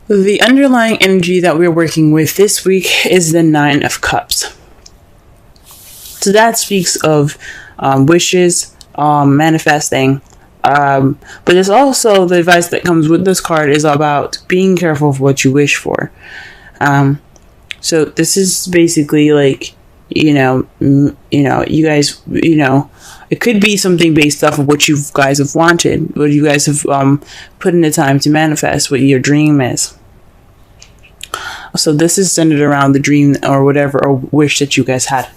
The underlying energy that we're working with this week is the Nine of Cups. So that speaks of wishes, manifesting. But there's also the advice that comes with this card is about being careful of what you wish for. So this is basically like, you guys, it could be something based off of what you guys have wanted, what you guys have put in the time to manifest, what your dream is. So this is centered around the dream or whatever, or wish that you guys had.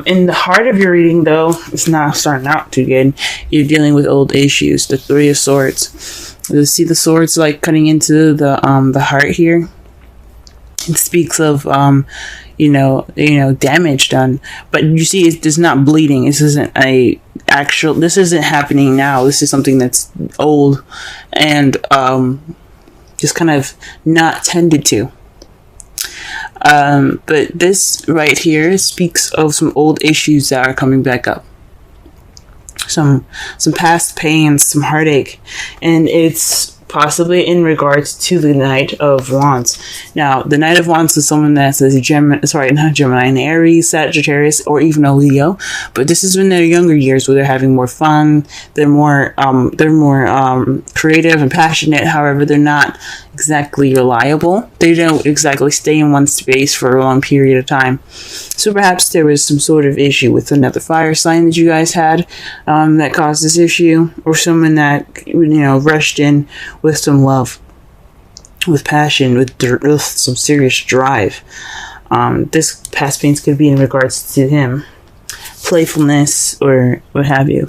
In the heart of your reading, though, it's not starting out too good. You're dealing with old issues. The Three of Swords. You see the swords like cutting into the heart here. It speaks of damage done, but you see it's not bleeding. This isn't this isn't happening now. This is something that's old and just kind of not tended to. But this right here speaks of some old issues that are coming back up. Some past pains, some heartache, and it's possibly in regards to the Knight of Wands. Now, the Knight of Wands is someone that's an Aries, Sagittarius, or even a Leo. But this is in their younger years where they're having more fun. They're more creative and passionate. However, they're not exactly reliable. They don't exactly stay in one space for a long period of time. So perhaps there was some sort of issue with another fire sign that you guys had that caused this issue, or someone that rushed in with some love, with passion, with some serious drive. This past pains could be in regards to him, playfulness, or what have you.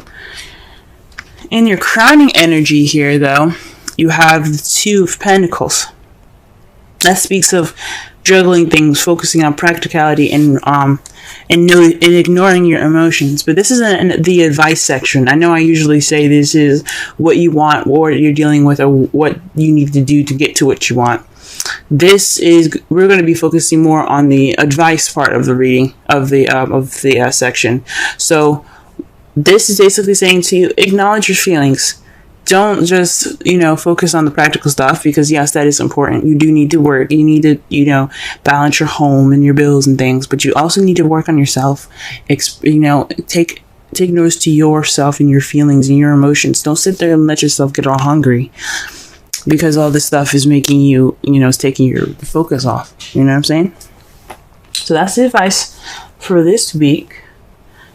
In your crowning energy here, though, you have the Two of Pentacles. That speaks of juggling things, focusing on practicality, and ignoring your emotions. But this is the advice section. I know I usually say this is what you want, or what you're dealing with, or what you need to do to get to what you want. We're going to be focusing more on the advice part of the reading of the section. So this is basically saying to you, acknowledge your feelings. Don't just, focus on the practical stuff, because yes, that is important. You do need to work. You need to, balance your home and your bills and things, but you also need to work on yourself. Take notice to yourself and your feelings and your emotions. Don't sit there and let yourself get all hungry, because all this stuff is making you, is taking your focus off. You know what I'm saying? So that's the advice for this week.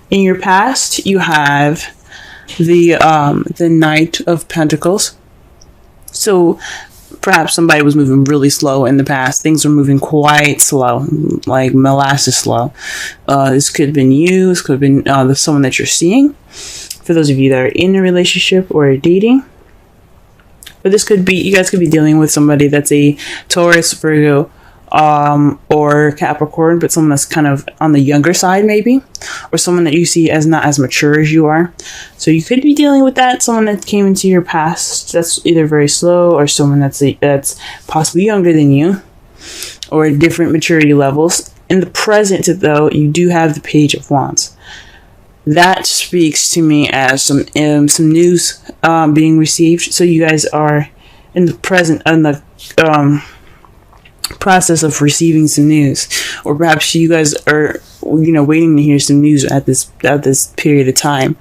In your past, you have the Knight of Pentacles. So perhaps somebody was moving really slow in the past. Things were moving quite slow, like molasses slow. This could have been you. This could have been someone that you're seeing. For those of you that are in a relationship or dating. But this could be, you guys could be dealing with somebody that's a Taurus, Virgo, or Capricorn, but someone that's kind of on the younger side, maybe, or someone that you see as not as mature as you are. So you could be dealing with that, someone that came into your past that's either very slow, or someone that's possibly younger than you, or different maturity levels. In the present, though, you do have the Page of Wands. That speaks to me as some news being received. So you guys are in the present, in the process of receiving some news, or perhaps you guys are waiting to hear some news at this period of time.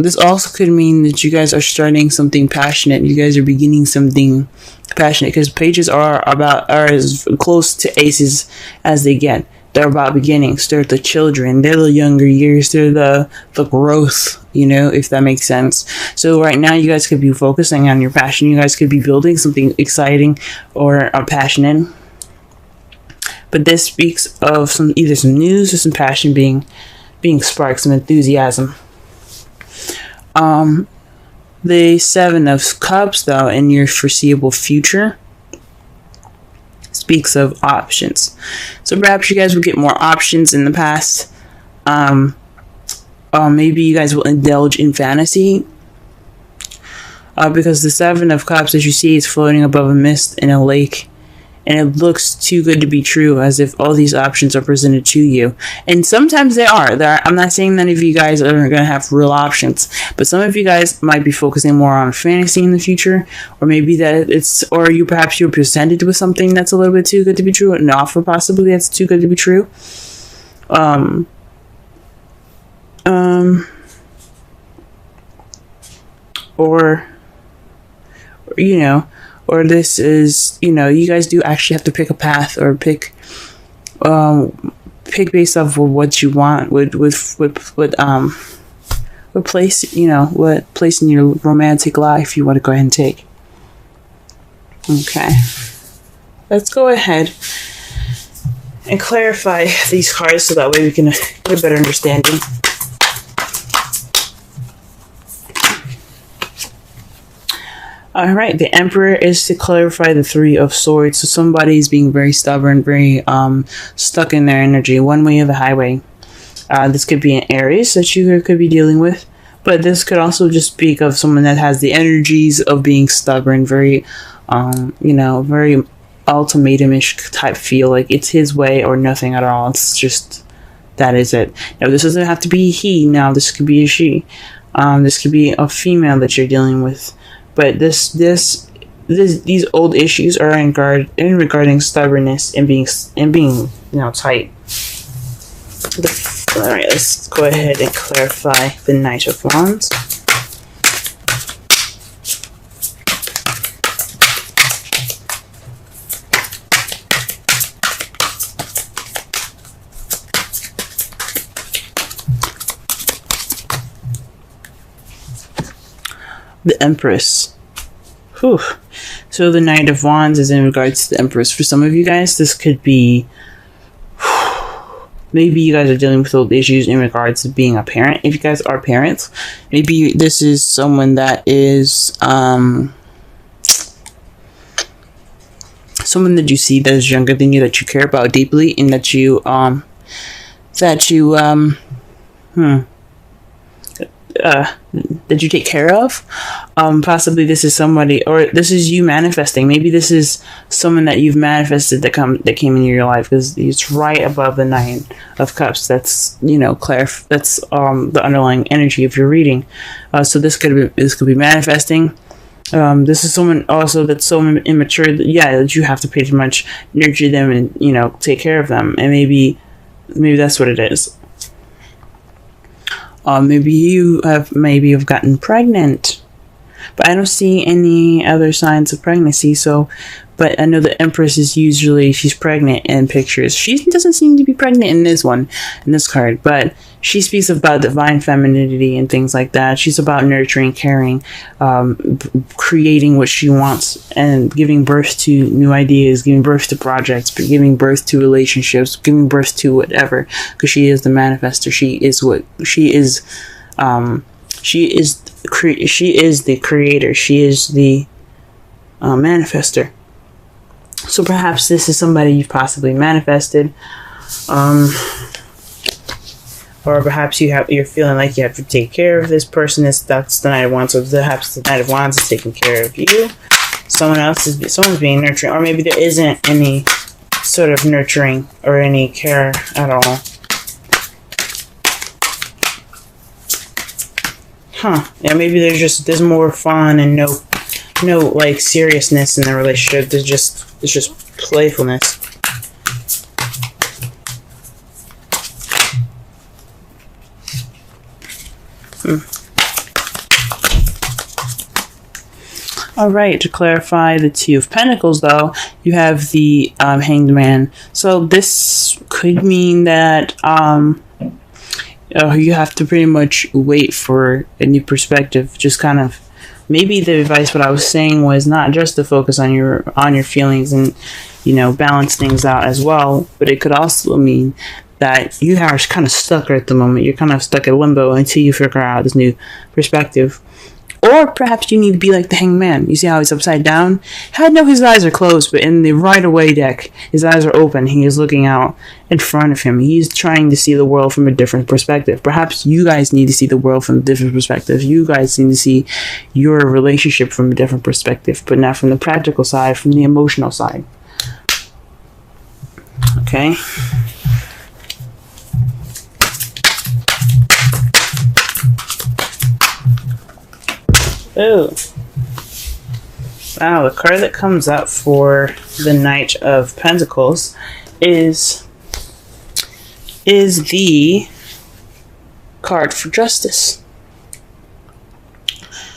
This also could mean that you guys are starting something passionate. You guys are beginning something passionate, because pages are as close to aces as they get. They're about beginnings. They're the children. They're the younger years. They're the growth, if that makes sense. So right now, you guys could be focusing on your passion. You guys could be building something exciting or passionate. But this speaks of either some news or some passion being sparked, some enthusiasm. The Seven of Cups, though, in your foreseeable future, speaks of options. So perhaps you guys will get more options in the past. Maybe you guys will indulge in fantasy, because the Seven of Cups, as you see, is floating above a mist in a lake, and it looks too good to be true, as if all these options are presented to you. And sometimes they are. I'm not saying none of you guys are going to have real options, but some of you guys might be focusing more on fantasy in the future, or maybe that perhaps you're presented with something that's a little bit too good to be true, an offer possibly that's too good to be true. Or or this is, you guys do actually have to pick a path, or pick based off of what you want, what place, what place in your romantic life you want to go ahead and take. Okay, let's go ahead and clarify these cards so that way we can get a better understanding. All right, the Emperor is to clarify the Three of Swords. So somebody's being very stubborn, very stuck in their energy, one way or the highway. This could be an Aries that you could be dealing with, but this could also just speak of someone that has the energies of being stubborn, very, very ultimatum-ish type feel, like it's his way or nothing at all. It's just, that is it. Now, this doesn't have to be he. Now, this could be a she. This could be a female that you're dealing with. But these old issues are regarding stubbornness and being tight. All right, let's go ahead and clarify the Knight of Wands. The Empress. Whew. So the Knight of Wands is in regards to the Empress. For some of you guys, this could be, maybe you guys are dealing with old issues in regards to being a parent. If you guys are parents, maybe this is someone that is someone that you see that is younger than you, that you care about deeply, and that you that you take care of. Possibly this is somebody, or this is you manifesting. Maybe this is someone that you've manifested that came into your life, because it's right above the Nine of Cups. That's that's the underlying energy of your reading. So this could be manifesting. This is someone also that's so immature that you have to pretty much nurture them and take care of them, and maybe that's what it is. Maybe you've gotten pregnant, but I don't see any other signs of pregnancy. But I know the Empress is usually, she's pregnant in pictures. She doesn't seem to be pregnant in this card, but she speaks about divine femininity and things like that. She's about nurturing, caring, creating what she wants, and giving birth to new ideas, giving birth to projects, giving birth to relationships, giving birth to whatever, because she is the manifester. She is the creator. She is the manifester. So perhaps this is somebody you've possibly manifested, or perhaps you're feeling like you have to take care of this person. That's the Knight of Wands. So perhaps the Knight of Wands is taking care of you. Someone's being nurturing, or maybe there isn't any sort of nurturing or any care at all. Yeah, maybe there's more fun and no like seriousness in the relationship. It's just playfulness. Alright, to clarify the Two of Pentacles, though, you have the Hanged Man. So this could mean that you have to pretty much wait for a new perspective. Just kind of, maybe the advice, what I was saying, was not just to focus on your feelings and balance things out as well, but it could also mean that you are kind of stuck at the moment. You're kind of stuck at limbo until you figure out this new perspective. Or perhaps you need to be like the Hanged Man. You see how he's upside down? I know his eyes are closed, but in the Rider-Waite deck, his eyes are open. He is looking out in front of him. He's trying to see the world from a different perspective. Perhaps you guys need to see the world from a different perspective. You guys need to see your relationship from a different perspective, but not from the practical side, from the emotional side. Okay. Oh. Wow, the card that comes up for the Knight of Pentacles is the card for justice.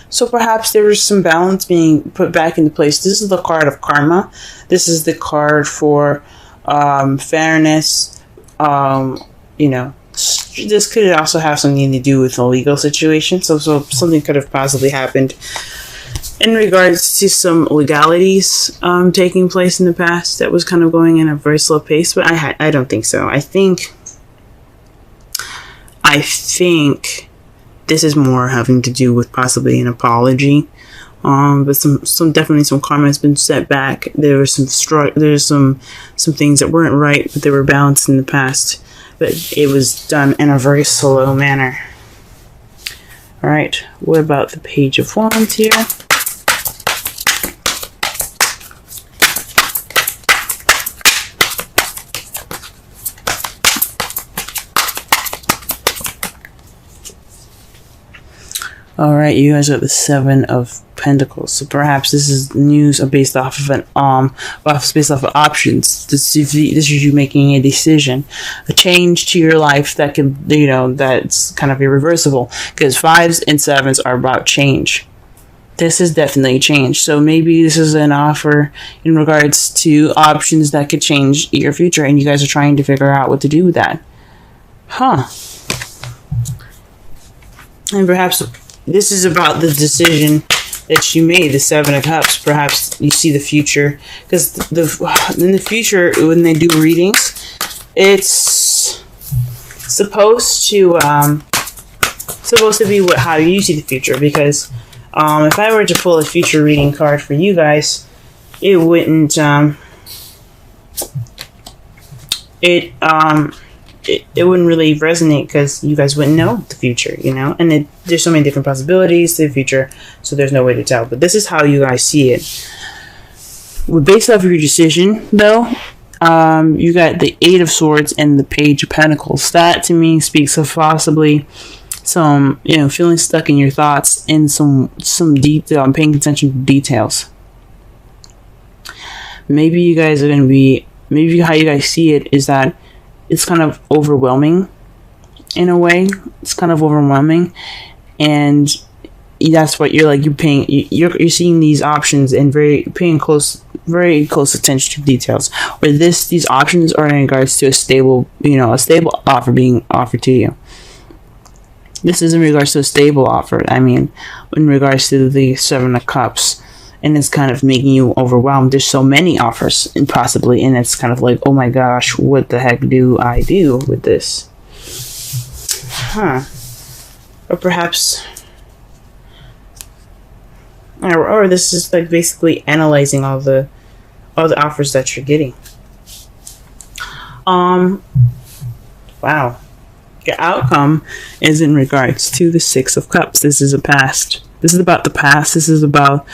So perhaps there was some balance being put back into place. This is the card of karma. This is the card for fairness. You know, this could also have something to do with a legal situation. So something could have possibly happened in regards to some legalities taking place in the past that was kind of going in a very slow pace. But I don't think so. I think this is more having to do with possibly an apology. But definitely some karma has been set back. There's some things that weren't right, but they were balanced in the past. But it was done in a very slow manner. All right, what about the Page of Wands here? All right, you guys are the Seven of Pentacles. So perhaps this is news based off of options. This is you making a decision, a change to your life that can, that's kind of irreversible. Because 5s and 7s are about change. This is definitely change. So maybe this is an offer in regards to options that could change your future, and you guys are trying to figure out what to do with that. Huh. And perhaps this is about the decision that you made, the Seven of Cups. Perhaps you see the future, because in the future, when they do readings, it's supposed to be how you see the future. Because if I were to pull a future reading card for you guys, it wouldn't it wouldn't really resonate, because you guys wouldn't know the future, and there's so many different possibilities to the future, so there's no way to tell. But this is how you guys see it. Based off of your decision, though, you got the Eight of Swords and the Page of Pentacles. That to me speaks of possibly some, feeling stuck in your thoughts and some detail, paying attention to details. Maybe you guys are going to be, maybe how you guys see it is that it's kind of overwhelming in a way. It's kind of overwhelming, and that's what you're like. You're seeing these options and paying very close attention to details. Or these options are in regards to a stable offer being offered to you. This is in regards to a stable offer. I mean, in regards to the Seven of Cups. And it's kind of making you overwhelmed. There's so many offers, and it's kind of like, oh my gosh, what the heck do I do with this? Huh. Or perhaps, or this is like basically analyzing all the offers that you're getting. Wow. Your outcome is in regards to the Six of Cups. This is a past. This is about the past. This is about,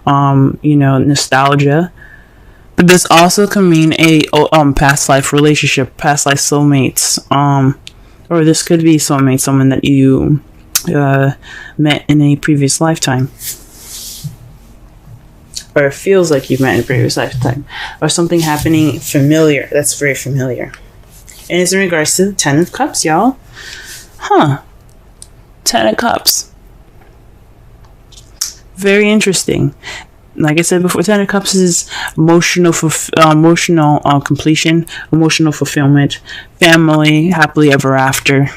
nostalgia. But this also can mean a past life relationship, past life soulmates. Or this could be soulmate, someone that you met in a previous lifetime. Or it feels like you've met in a previous lifetime. Or something happening familiar. That's very familiar. And it's in regards to the Ten of Cups, y'all. Huh. Ten of Cups. Very interesting. Like I said before, Ten of Cups is emotional completion, emotional fulfillment, family, happily ever after.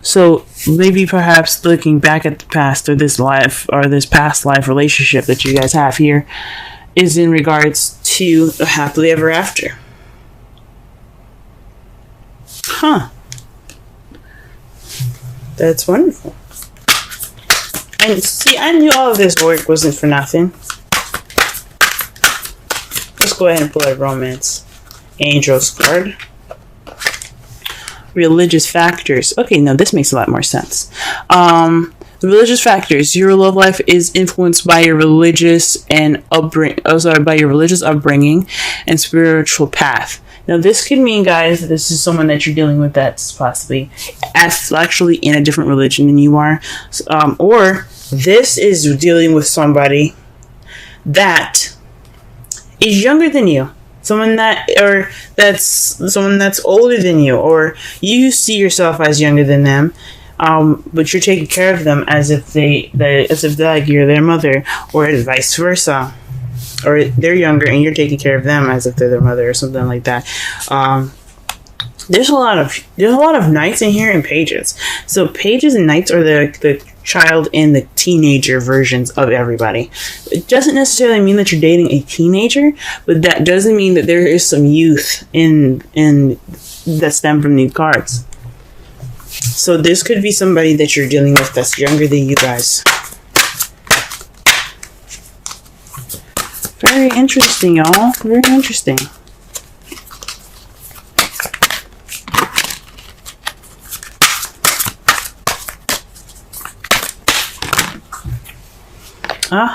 So maybe perhaps looking back at the past, or this life, or this past life relationship that you guys have here, is in regards to a happily ever after. Huh. That's wonderful. And see, I knew all of this work wasn't for nothing. Let's go ahead and pull a Romance Angels card. Religious factors. Okay, no, this makes a lot more sense. The religious factors. Your love life is influenced by your religious and by your religious upbringing and spiritual path. Now, this could mean, guys, this is someone that you're dealing with that's possibly actually in a different religion than you are, or this is dealing with somebody that is younger than you, someone that's older than you, or you see yourself as younger than them, but you're taking care of them as if like you're their mother, or vice versa. Or they're younger and you're taking care of them as if they're their mother, or something like that. There's a lot of knights in here and pages. So pages and knights are the child and the teenager versions of everybody. It doesn't necessarily mean that you're dating a teenager, but that doesn't mean that there is some youth in that stem from these cards. So this could be somebody that you're dealing with that's younger than you guys. Very interesting, y'all. Very interesting.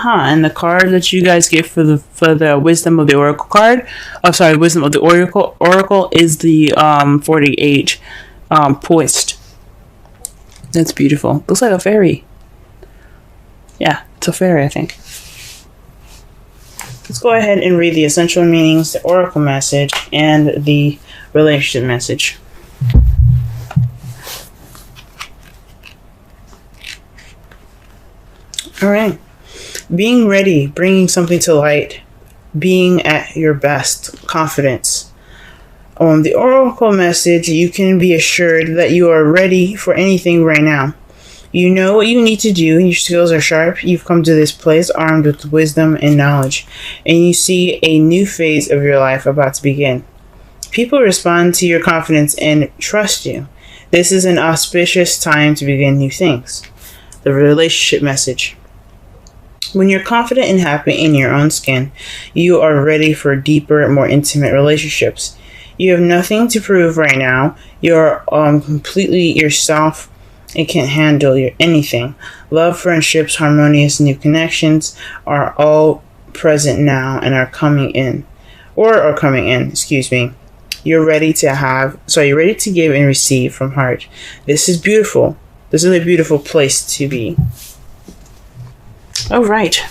And the card that you guys get for the wisdom of the oracle card, wisdom of the oracle is the 40 poised. That's beautiful. Looks like a fairy. Yeah, it's a fairy, I think. Let's go ahead and read the essential meanings, the oracle message, and the relationship message. All right. Being ready, bringing something to light, being at your best, confidence. The oracle message, you can be assured that you are ready for anything right now. You know what you need to do, your skills are sharp, you've come to this place armed with wisdom and knowledge, and you see a new phase of your life about to begin. People respond to your confidence and trust you. This is an auspicious time to begin new things. The relationship message. When you're confident and happy in your own skin, you are ready for deeper, more intimate relationships. You have nothing to prove right now. You're completely yourself and can handle anything. Love, friendships, harmonious new connections are all present now and are coming in. Excuse me. You're ready to give and receive from heart. This is beautiful. This is a beautiful place to be. All right.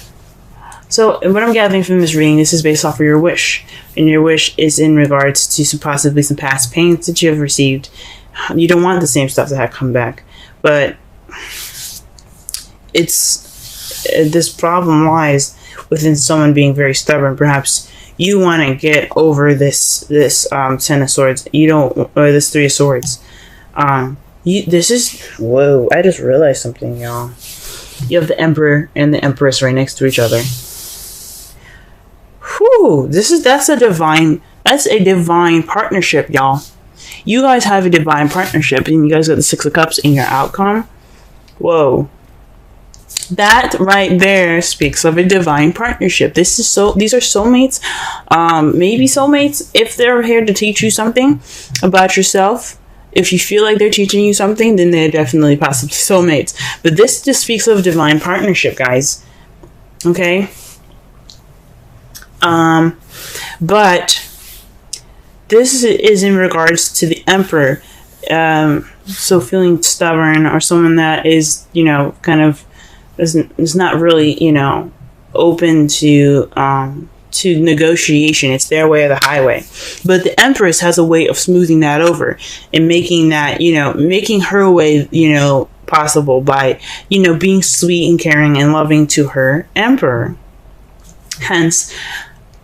So what I'm gathering from this reading, this is based off of your wish. And your wish is in regards to possibly some past pains that you have received. You don't want the same stuff to have come back. But this problem lies within someone being very stubborn. Perhaps you want to get over this 10 of swords. Or this 3 of swords. Whoa, I just realized something, y'all. You have the Emperor and the Empress right next to each other. Whew, that's a divine partnership, y'all. You guys have a divine partnership, and you guys got the 6 of Cups in your outcome. Whoa. That right there speaks of a divine partnership. These are soulmates. Maybe soulmates if they're here to teach you something about yourself. If you feel like they're teaching you something, then they're definitely possibly soulmates. But this just speaks of divine partnership, guys. Okay? But this is in regards to the Emperor. So feeling stubborn, or someone that is, kind of is not really, open to negotiation. It's their way or the highway. But the Empress has a way of smoothing that over and making that, making her way, possible by, being sweet and caring and loving to her Emperor. Hence,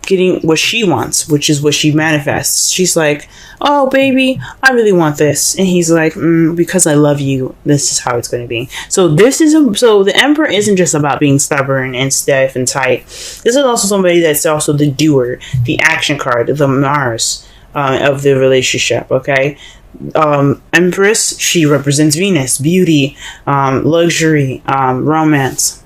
getting what she wants, which is what she manifests. She's like, oh, baby, I really want this. And he's like, because I love you, this is how it's going to be. So the Emperor isn't just about being stubborn and stiff and tight. This is also somebody that's also the doer, the action card, the Mars of the relationship, okay? Empress, she represents Venus, beauty, luxury, romance.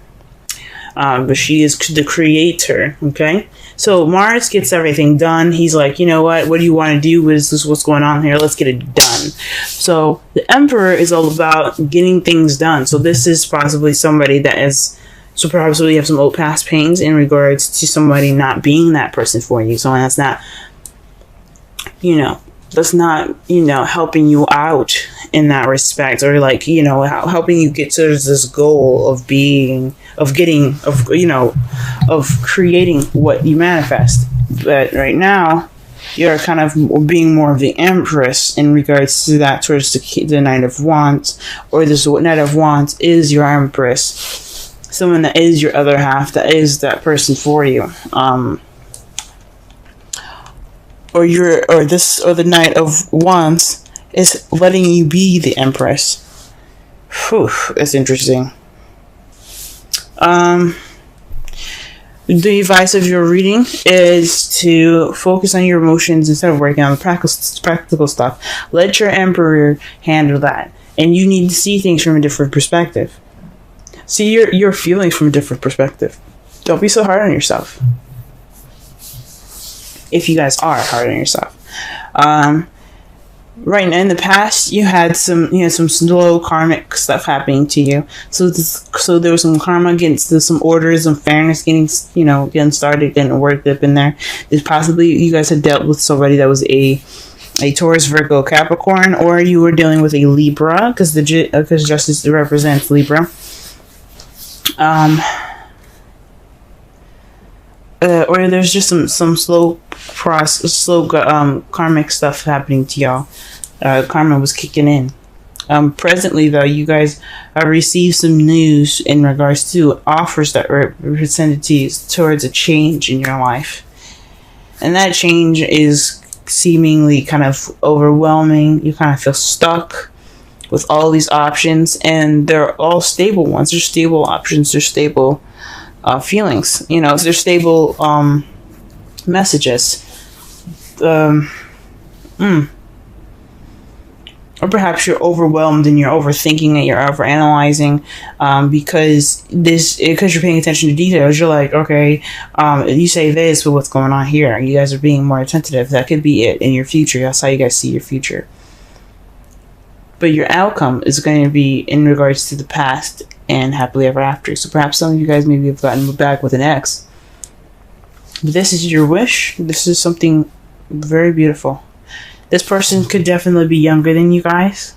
but she is the creator. Okay, so Mars gets everything done. He's like, you know what do you want to do? Is this what's going on here? Let's get it done. So the Emperor is all about getting things done. So this is possibly somebody that is, so perhaps we have some old past pains in regards to somebody not being that person for you. Someone that's not, that's not, helping you out in that respect, or like, helping you get to this goal of creating what you manifest. But right now, you're kind of being more of the Empress in regards to that, towards the Knight of Wands, or this Knight of Wands is your Empress, someone that is your other half, that is that person for you. Or the Knight of Wands is letting you be the Empress. Whew, that's interesting. The advice of your reading is to focus on your emotions instead of working on the practical stuff. Let your Emperor handle that. And you need to see things from a different perspective. See your feelings from a different perspective. Don't be so hard on yourself. If you guys are hard on yourself. Right now, in the past, you had some slow karmic stuff happening to you. So there was some karma against some orders, some fairness getting started, getting worked up in there. There's possibly you guys had dealt with somebody that was a Taurus, Virgo, Capricorn, or you were dealing with a Libra, because justice represents Libra. Or there's just some slow karmic stuff happening to y'all. Karma was kicking in. Presently, though, you guys have received some news in regards to offers that were presented to you towards a change in your life. And that change is seemingly kind of overwhelming. You kind of feel stuck with all these options, and they're all stable ones. They're stable options. They're stable feelings. They're stable messages. Or perhaps you're overwhelmed and you're overthinking and you're overanalyzing because you're paying attention to details. You're like, okay, you say this, but what's going on here? You guys are being more attentive. That could be it in your future. That's how you guys see your future. But your outcome is going to be in regards to the past and happily ever after. So perhaps some of you guys maybe have gotten back with an ex. But this is your wish. This is something very beautiful. This person could definitely be younger than you guys.